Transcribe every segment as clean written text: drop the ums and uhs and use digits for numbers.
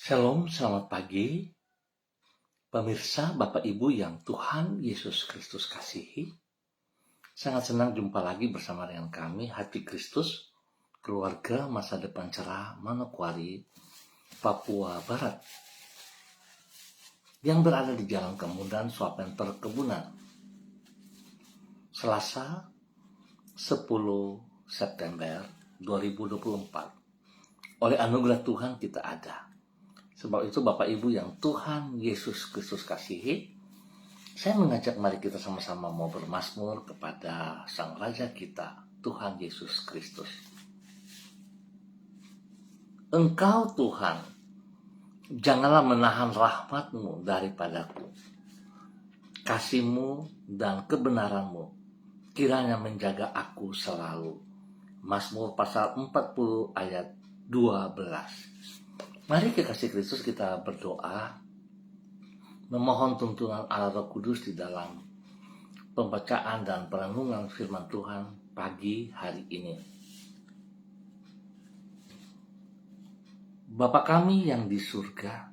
Shalom, selamat pagi. Pemirsa, Bapak Ibu yang Tuhan Yesus Kristus kasihi. Sangat senang jumpa lagi bersama dengan kami, Hati Kristus, keluarga masa depan cerah Manokwari, Papua Barat, yang berada di Jalan Kemudan, Suapen Perkebunan. Selasa, 10 September 2024. Oleh anugerah Tuhan kita ada. Sebab itu Bapak Ibu yang Tuhan Yesus Kristus kasihi, saya mengajak mari kita sama-sama mau bermazmur kepada Sang Raja kita, Tuhan Yesus Kristus. Engkau Tuhan, janganlah menahan rahmat-Mu daripadaku. Kasih-Mu dan kebenaran-Mu kiranya menjaga aku selalu. Mazmur pasal 40 ayat 12. Mari kekasih Kristus kita berdoa, memohon tuntunan Allah Roh Kudus di dalam pembacaan dan perenungan firman Tuhan pagi hari ini. Bapa kami yang di surga,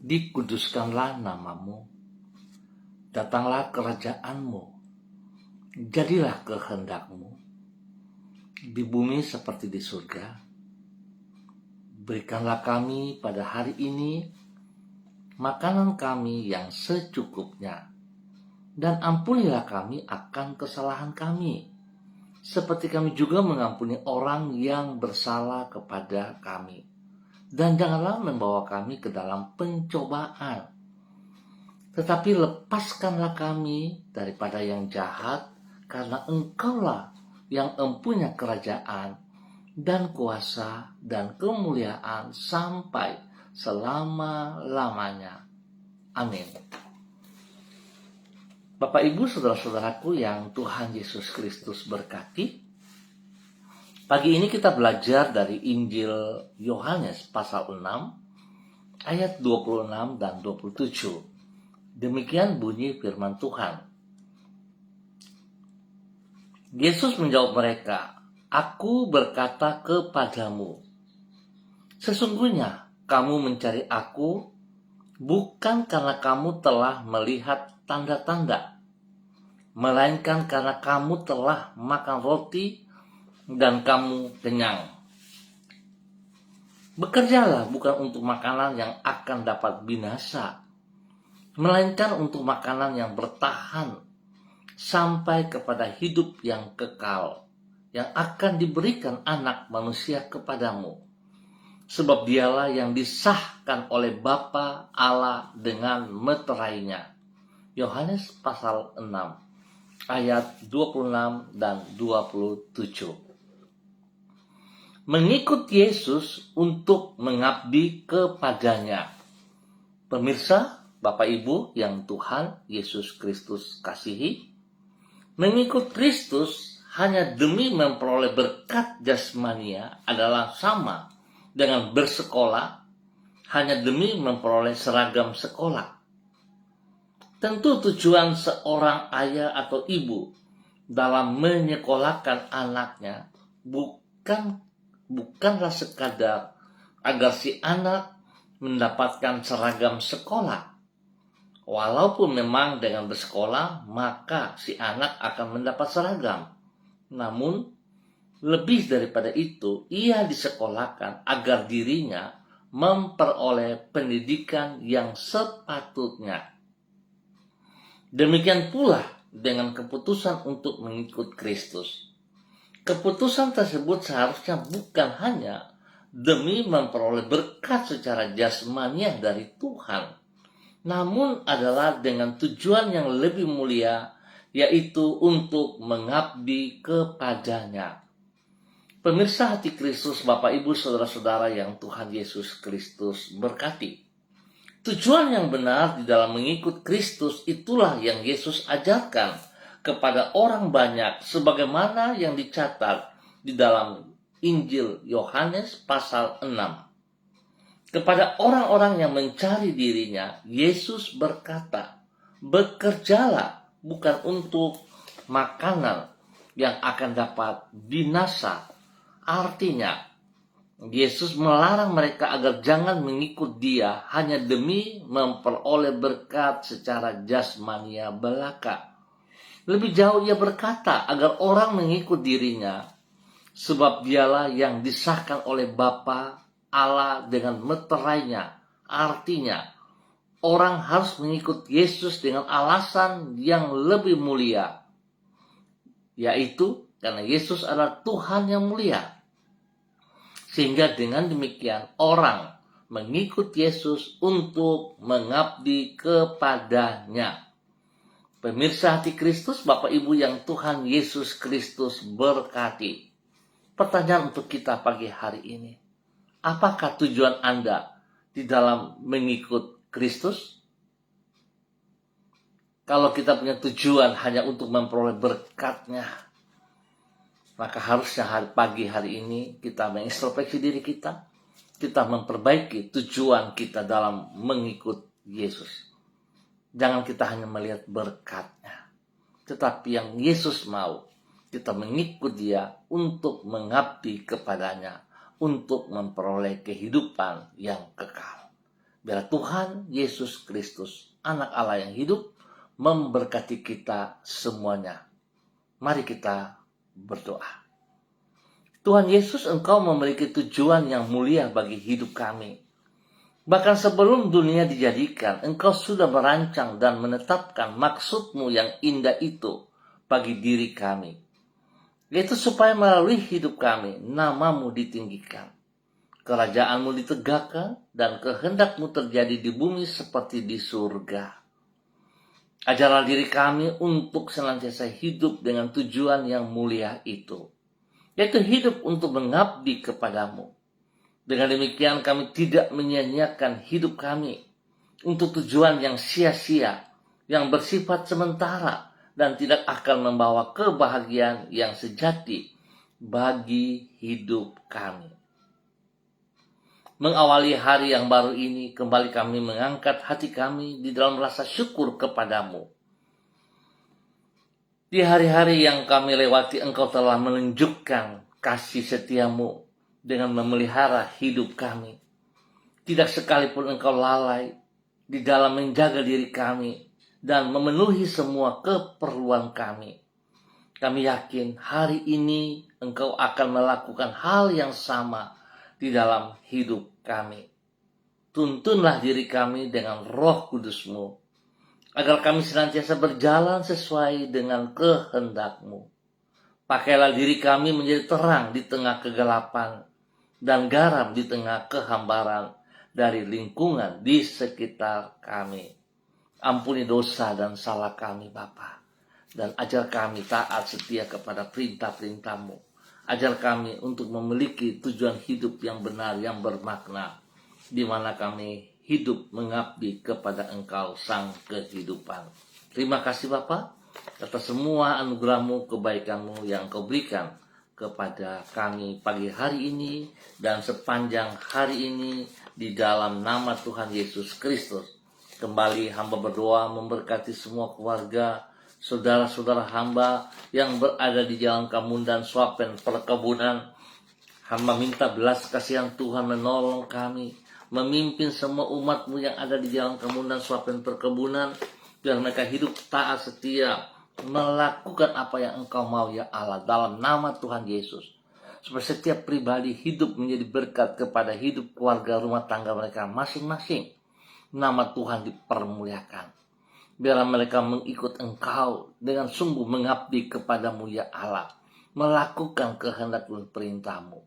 dikuduskanlah nama-Mu, datanglah kerajaan-Mu, jadilah kehendak-Mu, di bumi seperti di surga. Berikanlah kami pada hari ini makanan kami yang secukupnya, dan ampunilah kami akan kesalahan kami, seperti kami juga mengampuni orang yang bersalah kepada kami. Dan janganlah membawa kami ke dalam pencobaan, tetapi lepaskanlah kami daripada yang jahat, karena Engkaulah yang empunya kerajaan dan kuasa dan kemuliaan sampai selama-lamanya. Amin. Bapak Ibu saudara-saudaraku yang Tuhan Yesus Kristus berkati, pagi ini kita belajar dari Injil Yohanes pasal 6 ayat 26 dan 27. Demikian bunyi firman Tuhan. Yesus menjawab mereka, Aku berkata kepadamu, sesungguhnya kamu mencari aku bukan karena kamu telah melihat tanda-tanda, melainkan karena kamu telah makan roti dan kamu kenyang. Bekerjalah bukan untuk makanan yang akan dapat binasa, melainkan untuk makanan yang bertahan sampai kepada hidup yang kekal, yang akan diberikan Anak Manusia kepadamu. Sebab dialah yang disahkan oleh Bapa Allah dengan meterainya. Yohanes pasal 6 ayat 26 dan 27. Mengikut Yesus untuk mengabdi kepadanya. Pemirsa, Bapak Ibu yang Tuhan Yesus Kristus kasihi, mengikut Kristus hanya demi memperoleh berkat jasmania adalah sama dengan bersekolah hanya demi memperoleh seragam sekolah. Tentu tujuan seorang ayah atau ibu dalam menyekolahkan anaknya bukanlah sekadar agar si anak mendapatkan seragam sekolah. Walaupun memang dengan bersekolah maka si anak akan mendapat seragam. Namun, lebih daripada itu, ia disekolahkan agar dirinya memperoleh pendidikan yang sepatutnya. Demikian pula dengan keputusan untuk mengikut Kristus. Keputusan tersebut seharusnya bukan hanya demi memperoleh berkat secara jasmaniah dari Tuhan, namun adalah dengan tujuan yang lebih mulia, yaitu untuk mengabdi kepadanya. Pemirsa Hati Kristus, Bapak Ibu saudara-saudara yang Tuhan Yesus Kristus berkati. Tujuan yang benar di dalam mengikut Kristus itulah yang Yesus ajarkan kepada orang banyak, sebagaimana yang dicatat di dalam Injil Yohanes pasal 6. Kepada orang-orang yang mencari dirinya, Yesus berkata, bekerjalah bukan untuk makanan yang akan dapat binasa. Artinya, Yesus melarang mereka agar jangan mengikut Dia hanya demi memperoleh berkat secara jasmania belaka. Lebih jauh Ia berkata agar orang mengikut dirinya, sebab Dialah yang disahkan oleh Bapa Allah dengan meterainya. Artinya, orang harus mengikut Yesus dengan alasan yang lebih mulia, yaitu karena Yesus adalah Tuhan yang mulia. Sehingga dengan demikian orang mengikut Yesus untuk mengabdi kepadanya. Pemirsa hati Kristus, Bapak Ibu yang Tuhan Yesus Kristus berkati. Pertanyaan untuk kita pagi hari ini, apakah tujuan Anda di dalam mengikut Kristus? Kalau kita punya tujuan hanya untuk memperoleh berkat-Nya, maka harusnya pagi hari ini kita mengintrospeksi diri kita memperbaiki tujuan kita dalam mengikut Yesus. Jangan kita hanya melihat berkat-Nya, tetapi yang Yesus mau, kita mengikut Dia untuk mengabdi kepadanya, untuk memperoleh kehidupan yang kekal. Biar Tuhan Yesus Kristus, Anak Allah yang hidup, memberkati kita semuanya. Mari kita berdoa. Tuhan Yesus, Engkau memiliki tujuan yang mulia bagi hidup kami. Bahkan sebelum dunia dijadikan, Engkau sudah merancang dan menetapkan maksud-Mu yang indah itu bagi diri kami. Yaitu supaya melalui hidup kami, nama-Mu ditinggikan, kerajaan-Mu ditegakkan, dan kehendak-Mu terjadi di bumi seperti di surga. Ajarlah diri kami untuk senantiasa hidup dengan tujuan yang mulia itu, yaitu hidup untuk mengabdi kepadamu. Dengan demikian kami tidak menyia-nyiakan hidup kami untuk tujuan yang sia-sia, yang bersifat sementara, dan tidak akan membawa kebahagiaan yang sejati bagi hidup kami. Mengawali hari yang baru ini, kembali kami mengangkat hati kami di dalam rasa syukur kepadamu. Di hari-hari yang kami lewati, Engkau telah menunjukkan kasih setiamu dengan memelihara hidup kami. Tidak sekalipun Engkau lalai di dalam menjaga diri kami dan memenuhi semua keperluan kami. Kami yakin hari ini Engkau akan melakukan hal yang sama di dalam hidup kami. Tuntunlah diri kami dengan Roh Kudus-Mu, agar kami senantiasa berjalan sesuai dengan kehendak-Mu. Pakailah diri kami menjadi terang di tengah kegelapan dan garam di tengah kehambaran dari lingkungan di sekitar kami. Ampuni dosa dan salah kami, Bapa, dan ajar kami taat setia kepada perintah-perintah-Mu. Ajar kami untuk memiliki tujuan hidup yang benar, yang bermakna, di mana kami hidup mengabdi kepada Engkau, Sang Kehidupan. Terima kasih Bapa atas semua anugerah-Mu, kebaikan-Mu yang Kau berikan kepada kami pagi hari ini dan sepanjang hari ini, di dalam nama Tuhan Yesus Kristus. Kembali hamba berdoa memberkati semua keluarga, saudara-saudara hamba yang berada di Jalan Kamundan, Swapen, perkebunan. Hamba minta belas kasihan Tuhan menolong kami, memimpin semua umat-Mu yang ada di Jalan Kamundan, Swapen, perkebunan, biar mereka hidup taat setia, melakukan apa yang Engkau mau ya Allah, dalam nama Tuhan Yesus. Supaya setiap pribadi hidup menjadi berkat kepada hidup keluarga rumah tangga mereka masing-masing. Nama Tuhan dipermuliakan. Biarlah mereka mengikut Engkau dengan sungguh mengabdi kepadamu ya Allah, melakukan kehendak dan perintah-Mu.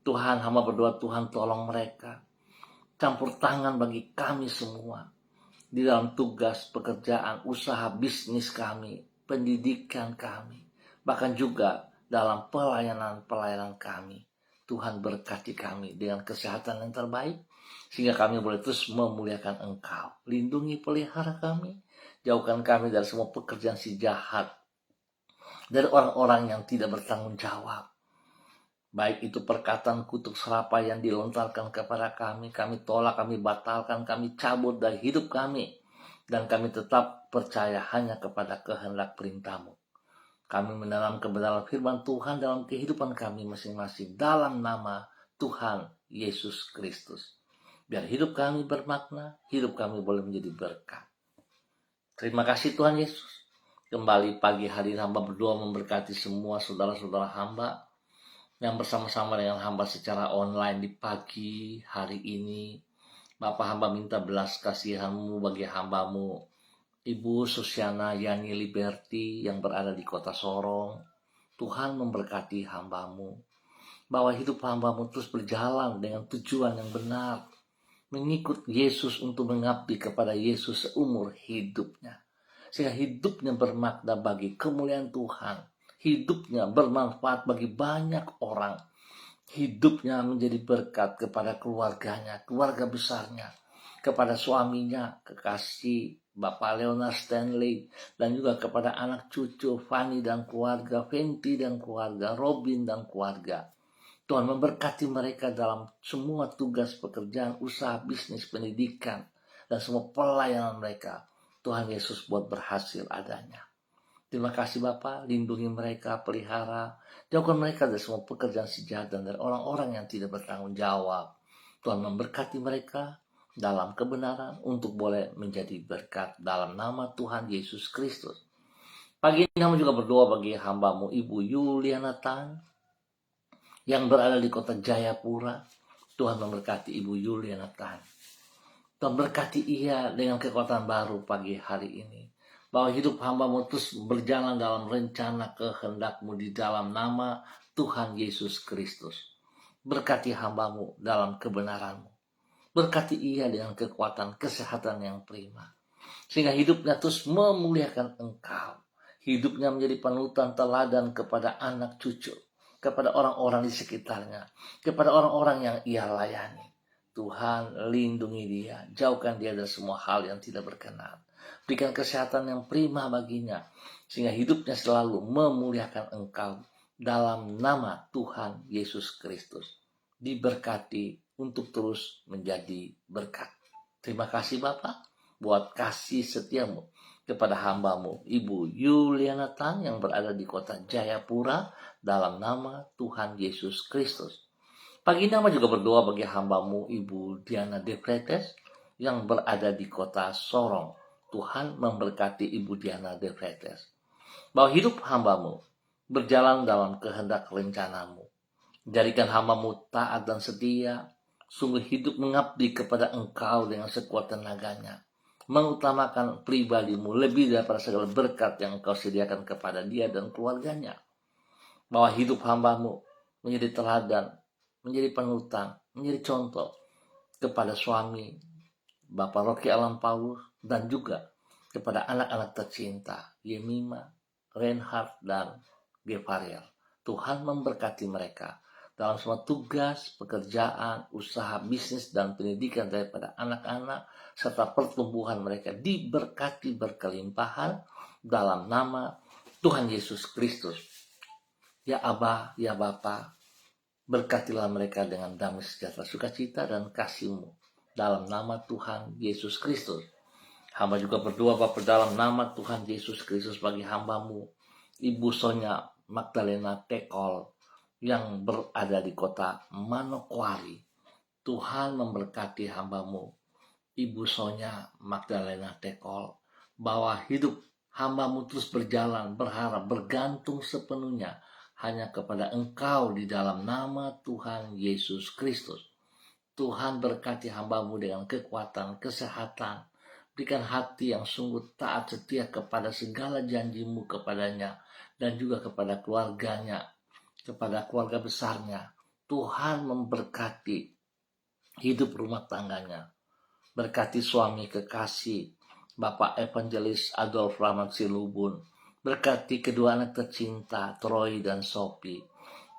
Tuhan, hamba berdoa, Tuhan tolong mereka, campur tangan bagi kami semua di dalam tugas, pekerjaan, usaha, bisnis kami, pendidikan kami, bahkan juga dalam pelayanan kami. Tuhan berkati kami dengan kesehatan yang terbaik, sehingga kami boleh terus memuliakan Engkau. Lindungi, pelihara kami, jauhkan kami dari semua pekerjaan si jahat, dari orang-orang yang tidak bertanggung jawab. Baik itu perkataan kutuk serapa yang dilontarkan kepada kami tolak, kami batalkan, kami cabut dari hidup kami. Dan kami tetap percaya hanya kepada kehendak perintah-Mu. Kami menanam kebenaran firman Tuhan dalam kehidupan kami masing-masing dalam nama Tuhan Yesus Kristus. Biar hidup kami bermakna, hidup kami boleh menjadi berkat. Terima kasih Tuhan Yesus. Kembali pagi hari hamba berdoa memberkati semua saudara-saudara hamba yang bersama-sama dengan hamba secara online di pagi hari ini. Bapak, hamba minta belas kasihan-Mu bagi hamba-Mu Ibu Susiana Yani Liberty yang berada di kota Sorong. Tuhan memberkati hamba-Mu, bahwa hidup hamba-Mu terus berjalan dengan tujuan yang benar, mengikut Yesus untuk mengabdi kepada Yesus seumur hidupnya, sehingga hidupnya bermakna bagi kemuliaan Tuhan, hidupnya bermanfaat bagi banyak orang, hidupnya menjadi berkat kepada keluarganya, keluarga besarnya, kepada suaminya, kekasih Bapak Leonard Stanley, dan juga kepada anak cucu Fanny dan keluarga, Fenty dan keluarga, Robin dan keluarga. Tuhan memberkati mereka dalam semua tugas pekerjaan, usaha, bisnis, pendidikan, dan semua pelayanan mereka. Tuhan Yesus buat berhasil adanya. Terima kasih Bapak, lindungi mereka, pelihara, jauhkan mereka dari semua pekerjaan si jahat dan dari orang-orang yang tidak bertanggung jawab. Tuhan memberkati mereka dalam kebenaran untuk boleh menjadi berkat dalam nama Tuhan Yesus Kristus. Pagi ini kami juga berdoa bagi hamba-Mu Ibu Yuliana Tan yang berada di kota Jayapura. Tuhan memberkati Ibu Yuliana Tan. Tuhan berkati ia dengan kekuatan baru pagi hari ini, bahwa hidup hamba-Mu terus berjalan dalam rencana kehendak-Mu di dalam nama Tuhan Yesus Kristus. Berkati hamba-Mu dalam kebenaran-Mu. Berkati ia dengan kekuatan kesehatan yang prima, sehingga hidupnya terus memuliakan Engkau. Hidupnya menjadi panutan teladan kepada anak cucu, kepada orang-orang di sekitarnya, kepada orang-orang yang ia layani. Tuhan, lindungi dia, jauhkan dia dari semua hal yang tidak berkenan. Berikan kesehatan yang prima baginya, sehingga hidupnya selalu memuliakan Engkau dalam nama Tuhan Yesus Kristus. Diberkati untuk terus menjadi berkat. Terima kasih Bapak buat kasih setiamu kepada hamba-Mu Ibu Yuliana Tan yang berada di kota Jayapura dalam nama Tuhan Yesus Kristus. Pagi ini hamba juga berdoa bagi hamba-Mu Ibu Diana De Freitas yang berada di kota Sorong. Tuhan memberkati Ibu Diana De Freitas, bahwa hidup hamba-Mu berjalan dalam kehendak rencana-Mu. Jadikan hamba-Mu taat dan setia, sungguh hidup mengabdi kepada Engkau dengan sekuat tenaganya, mengutamakan pribadi-Mu lebih daripada segala berkat yang Engkau sediakan kepada dia dan keluarganya. Bahwa hidup hamba-Mu menjadi teladan, menjadi panutan, menjadi contoh kepada suami Bapak Rocky Alam Paulus, dan juga kepada anak-anak tercinta Yemima, Reinhard, dan Gevariel. Tuhan memberkati mereka dalam semua tugas, pekerjaan, usaha, bisnis, dan pendidikan daripada anak-anak, serta pertumbuhan mereka diberkati berkelimpahan dalam nama Tuhan Yesus Kristus. Ya Aba, ya Bapa, berkatilah mereka dengan damai sejahtera, sukacita, dan kasih-Mu dalam nama Tuhan Yesus Kristus. Hamba juga berdoa Bapa dalam nama Tuhan Yesus Kristus bagi hamba-Mu Ibu Sonya Magdalena Tekol yang berada di kota Manokwari. Tuhan memberkati hamba-Mu Ibu Sonya Magdalena Tekol, bahwa hidup hamba-Mu terus berjalan, berharap, bergantung sepenuhnya hanya kepada Engkau di dalam nama Tuhan Yesus Kristus. Tuhan berkati hamba-Mu dengan kekuatan, kesehatan, berikan hati yang sungguh taat setia kepada segala janji-Mu kepadanya, dan juga kepada keluarganya, kepada keluarga besarnya. Tuhan memberkati hidup rumah tangganya. Berkati suami kekasih Bapak Evangelis Adolf Rahmat Silubun. Berkati kedua anak tercinta Troy dan Sophie.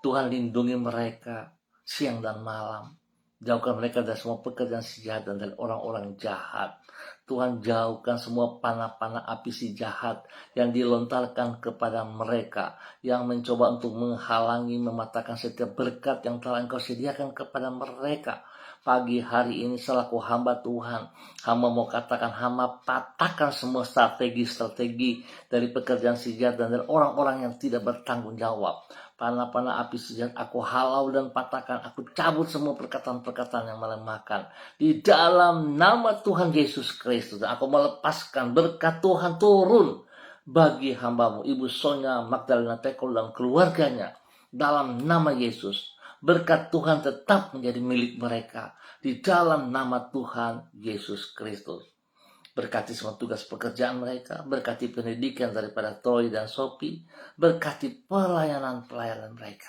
Tuhan lindungi mereka siang dan malam. Jauhkan mereka dari semua pekerjaan sejahat dan dari orang-orang jahat. Tuhan jauhkan semua panah-panah api si jahat yang dilontarkan kepada mereka, yang mencoba untuk menghalangi, mematahkan setiap berkat yang telah Engkau sediakan kepada mereka. Pagi hari ini selaku hamba Tuhan, hamba mau katakan, hamba patahkan semua strategi-strategi dari pekerjaan si jahat dan dari orang-orang yang tidak bertanggung jawab. Panah-panah api si jahat aku halau dan patahkan, aku cabut semua perkataan-perkataan yang melemahkan. Di dalam nama Tuhan Yesus Kristus, aku melepaskan berkat Tuhan turun bagi hambamu, Ibu Sonia Magdalena Tekol dan keluarganya. Dalam nama Yesus, berkat Tuhan tetap menjadi milik mereka di dalam nama Tuhan Yesus Kristus. Berkati semua tugas pekerjaan mereka, berkati pendidikan daripada Troy dan Sophie, berkati pelayanan-pelayanan mereka.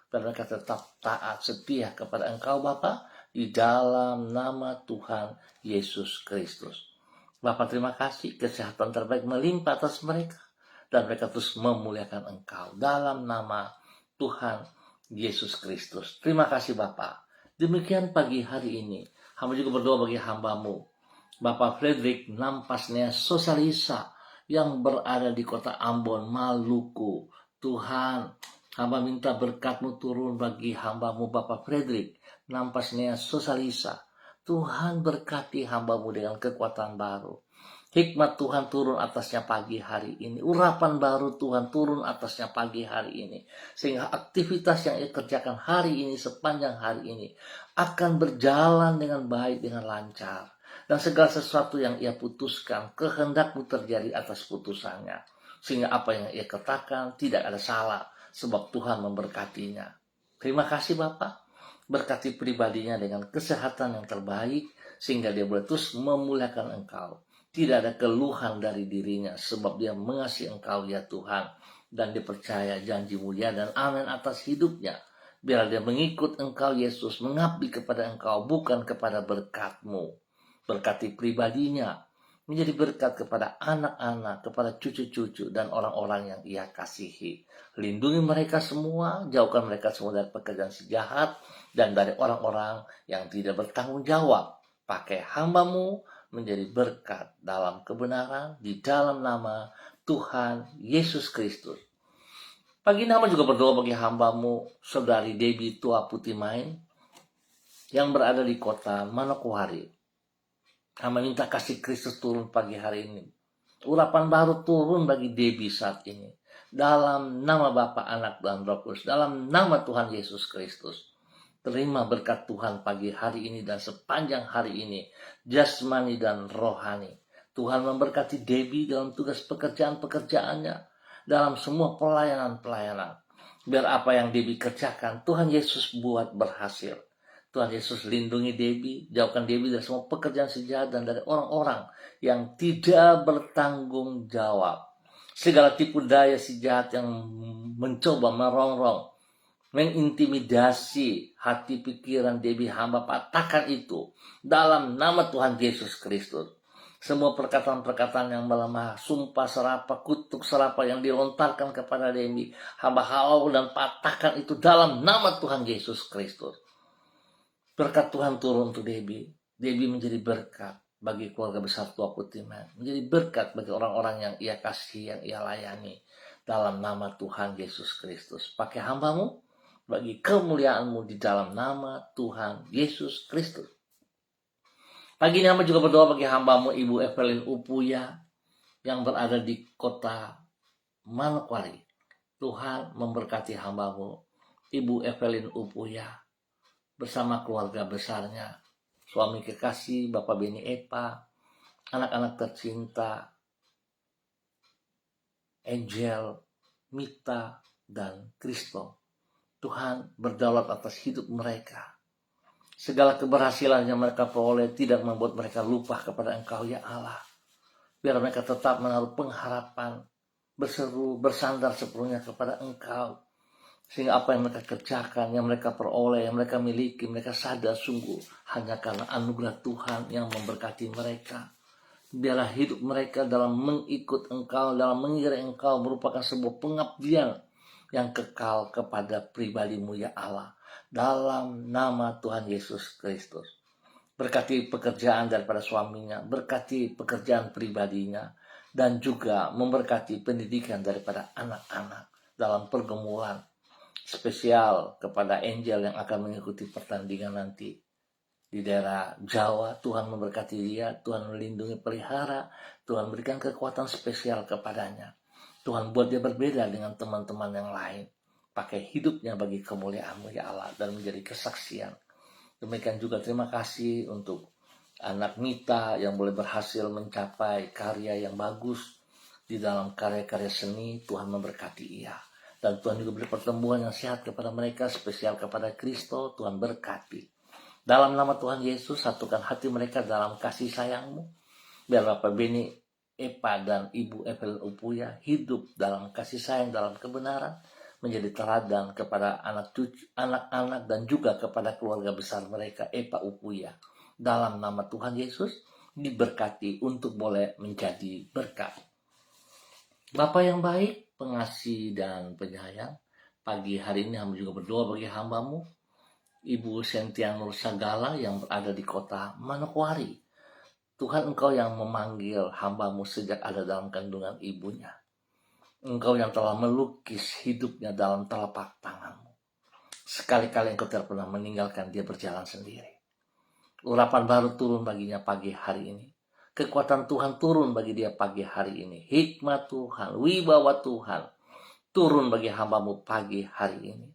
Dan mereka tetap taat setia kepada Engkau Bapa di dalam nama Tuhan Yesus Kristus. Bapa, terima kasih, kesehatan terbaik melimpah atas mereka dan mereka terus memuliakan Engkau dalam nama Tuhan Yesus Kristus. Terima kasih Bapa. Demikian pagi hari ini, hamba juga berdoa bagi hambamu, Bapak Frederick Nampasnya Sosalisa yang berada di kota Ambon, Maluku. Tuhan, hamba minta berkat-Mu turun bagi hambamu Bapak Frederick Nampasnya Sosalisa. Tuhan berkati hambamu dengan kekuatan baru. Hikmat Tuhan turun atasnya pagi hari ini. Urapan baru Tuhan turun atasnya pagi hari ini. Sehingga aktivitas yang ia kerjakan hari ini, sepanjang hari ini, akan berjalan dengan baik, dengan lancar. Dan segala sesuatu yang ia putuskan, kehendak-Mu terjadi atas putusannya. Sehingga apa yang ia katakan tidak ada salah, sebab Tuhan memberkatinya. Terima kasih Bapak. Berkati pribadinya dengan kesehatan yang terbaik, sehingga dia boleh terus memuliakan Engkau. Tidak ada keluhan dari dirinya, sebab dia mengasihi Engkau ya Tuhan. Dan dia percaya janji mulia dan amin atas hidupnya. Biar dia mengikut Engkau Yesus, mengabdi kepada Engkau, bukan kepada berkat-Mu. Berkati pribadinya, menjadi berkat kepada anak-anak, kepada cucu-cucu, dan orang-orang yang ia kasihi. Lindungi mereka semua, jauhkan mereka semua dari pekerjaan si jahat, dan dari orang-orang yang tidak bertanggung jawab. Pakai hamba-Mu menjadi berkat dalam kebenaran, di dalam nama Tuhan Yesus Kristus. Pagi ini hamba juga berdoa bagi hamba-Mu, Saudari Debbie Tua Putimain, yang berada di kota Manokwari. Hamba minta kasih Kristus turun pagi hari ini. Urapan baru turun bagi Debbie saat ini. Dalam nama Bapa, Anak, dan Roh Kudus. Dalam nama Tuhan Yesus Kristus. Terima berkat Tuhan pagi hari ini dan sepanjang hari ini. Jasmani dan rohani. Tuhan memberkati Debbie dalam tugas pekerjaan-pekerjaannya. Dalam semua pelayanan-pelayanan. Biar apa yang Debbie kerjakan, Tuhan Yesus buat berhasil. Tuhan Yesus lindungi Debbie, jauhkan Debbie dari semua pekerjaan si jahat dan dari orang-orang yang tidak bertanggung jawab. Segala tipu daya si jahat yang mencoba merongrong, mengintimidasi hati pikiran Debbie, hamba patahkan itu dalam nama Tuhan Yesus Kristus. Semua perkataan-perkataan yang melemah, sumpah serapah, kutuk serapah yang dilontarkan kepada Debbie, hamba halau dan patahkan itu dalam nama Tuhan Yesus Kristus. Berkat Tuhan turun untuk Debbie. Debbie menjadi berkat bagi keluarga besar Tua Putimain. Menjadi berkat bagi orang-orang yang ia kasihi, yang ia layani. Dalam nama Tuhan Yesus Kristus. Pakai hamba-Mu bagi kemuliaan-Mu di dalam nama Tuhan Yesus Kristus. Pagi ini hamba juga berdoa bagi hamba-Mu Ibu Evelyn Upuya yang berada di kota Manokwari. Tuhan memberkati hamba-Mu Ibu Evelyn Upuya bersama keluarga besarnya, suami kekasih Bapak Beni Epa, anak-anak tercinta, Angel, Mita, dan Kristo. Tuhan berdaulat atas hidup mereka. Segala keberhasilan yang mereka peroleh tidak membuat mereka lupa kepada Engkau ya Allah. Biar mereka tetap menaruh pengharapan, berseru, bersandar sepenuhnya kepada Engkau. Sehingga apa yang mereka kerjakan, yang mereka peroleh, yang mereka miliki, mereka sadar sungguh hanya karena anugerah Tuhan yang memberkati mereka. Biarlah hidup mereka dalam mengikut Engkau, dalam mengiring Engkau merupakan sebuah pengabdian yang kekal kepada pribadi-Mu ya Allah. Dalam nama Tuhan Yesus Kristus. Berkati pekerjaan daripada suaminya, berkati pekerjaan pribadinya, dan juga memberkati pendidikan daripada anak-anak dalam pergumulan. Spesial kepada Angel yang akan mengikuti pertandingan nanti di daerah Jawa. Tuhan memberkati dia, Tuhan melindungi, pelihara, Tuhan berikan kekuatan spesial kepadanya. Tuhan buat dia berbeda dengan teman-teman yang lain. Pakai hidupnya bagi kemuliaan-Mu ya Allah, dan menjadi kesaksian. Demikian juga terima kasih untuk anak Mita yang boleh berhasil mencapai karya yang bagus di dalam karya-karya seni. Tuhan memberkati ia. Dan Tuhan juga beri pertumbuhan yang sehat kepada mereka, spesial kepada Kristo. Tuhan berkati. Dalam nama Tuhan Yesus, satukan hati mereka dalam kasih sayang-Mu. Biar Bapak Beni, Epa, dan Ibu Evelyn Upuya hidup dalam kasih sayang, dalam kebenaran, menjadi teladan kepada anak-anak dan juga kepada keluarga besar mereka, Epa Upuya. Dalam nama Tuhan Yesus, diberkati untuk boleh menjadi berkat. Bapa yang baik, pengasih dan penyayang, pagi hari ini hamba juga berdoa bagi hamba-Mu, Ibu Sentia Nur Sagala yang berada di kota Manokwari. Tuhan, Engkau yang memanggil hamba-Mu sejak ada dalam kandungan ibunya. Engkau yang telah melukis hidupnya dalam telapak tangan-Mu. Sekali-kali Engkau tidak pernah meninggalkan dia berjalan sendiri. Urapan baru turun baginya pagi hari ini. Kekuatan Tuhan turun bagi dia pagi hari ini. Hikmat Tuhan, wibawa Tuhan turun bagi hamba-Mu pagi hari ini.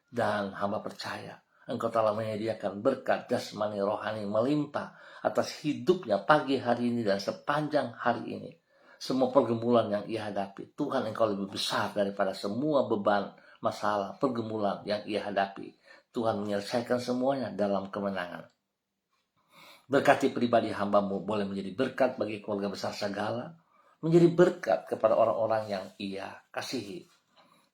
Dan hamba percaya Engkau telah menyediakan berkat jasmani rohani melimpah atas hidupnya pagi hari ini dan sepanjang hari ini. Semua pergumulan yang ia hadapi, Tuhan, Engkau lebih besar daripada semua beban, masalah, pergumulan yang ia hadapi. Tuhan menyelesaikan semuanya dalam kemenangan. Berkati pribadi hamba-Mu boleh menjadi berkat bagi keluarga besar Sagala, menjadi berkat kepada orang-orang yang ia kasihi,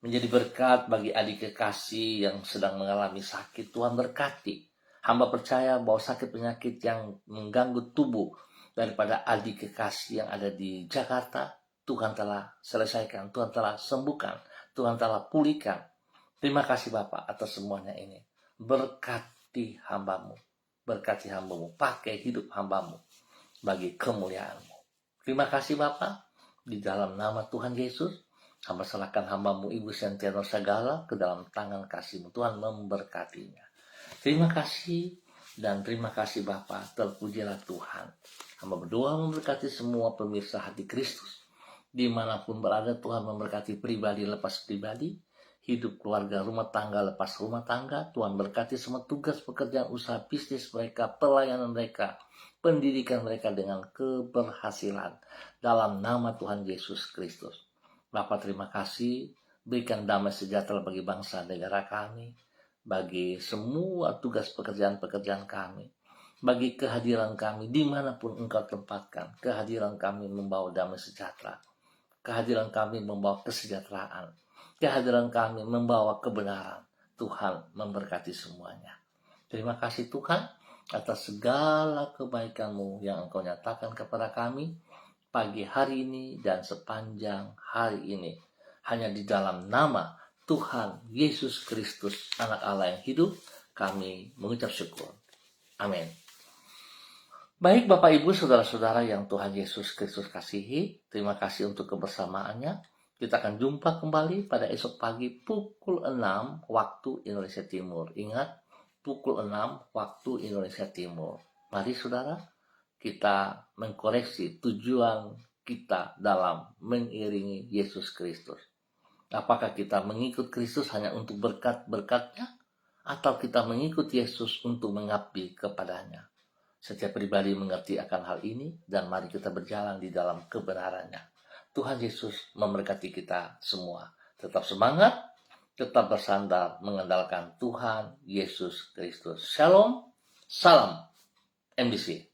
menjadi berkat bagi adik kekasih yang sedang mengalami sakit. Tuhan berkati. Hamba percaya bahwa sakit penyakit yang mengganggu tubuh daripada adik kekasih yang ada di Jakarta, Tuhan telah selesaikan, Tuhan telah sembuhkan, Tuhan telah pulihkan. Terima kasih Bapak atas semuanya ini. Berkati hamba-Mu, berkati hamba-Mu, pakai hidup hamba-Mu bagi kemuliaan-Mu. Terima kasih Bapak, di dalam nama Tuhan Yesus, hamba serahkan hamba-Mu Ibu Sentia Nur Sagala ke dalam tangan kasih-Mu. Tuhan memberkatinya. Terima kasih dan terima kasih Bapa, terpujilah Tuhan. Hamba berdoa memberkati semua pemirsa hati Kristus. Dimanapun berada, Tuhan memberkati pribadi lepas pribadi, hidup keluarga, rumah tangga lepas rumah tangga. Tuhan berkati semua tugas pekerjaan, usaha bisnis mereka, pelayanan mereka, pendidikan mereka dengan keberhasilan. Dalam nama Tuhan Yesus Kristus. Bapak terima kasih, berikan damai sejahtera bagi bangsa negara kami, bagi semua tugas pekerjaan-pekerjaan kami, bagi kehadiran kami dimanapun Engkau tempatkan. Kehadiran kami membawa damai sejahtera, kehadiran kami membawa kesejahteraan, kehadiran kami membawa kebenaran. Tuhan memberkati semuanya. Terima kasih Tuhan atas segala kebaikan-Mu yang Engkau nyatakan kepada kami pagi hari ini dan sepanjang hari ini. Hanya di dalam nama Tuhan Yesus Kristus, Anak Allah yang hidup, kami mengucap syukur. Amin. Baik Bapak Ibu Saudara-saudara yang Tuhan Yesus Kristus kasihi, terima kasih untuk kebersamaannya. Kita akan jumpa kembali pada esok pagi pukul 6 waktu Indonesia Timur. Ingat, pukul 6 waktu Indonesia Timur. Mari saudara, kita mengkoreksi tujuan kita dalam mengiringi Yesus Kristus. Apakah kita mengikut Kristus hanya untuk berkat-berkatnya, atau kita mengikut Yesus untuk mengabdi kepadanya? Setiap pribadi mengerti akan hal ini, dan mari kita berjalan di dalam kebenarannya. Tuhan Yesus memberkati kita semua. Tetap semangat, tetap bersandar mengandalkan Tuhan Yesus Kristus. Shalom, salam MBC.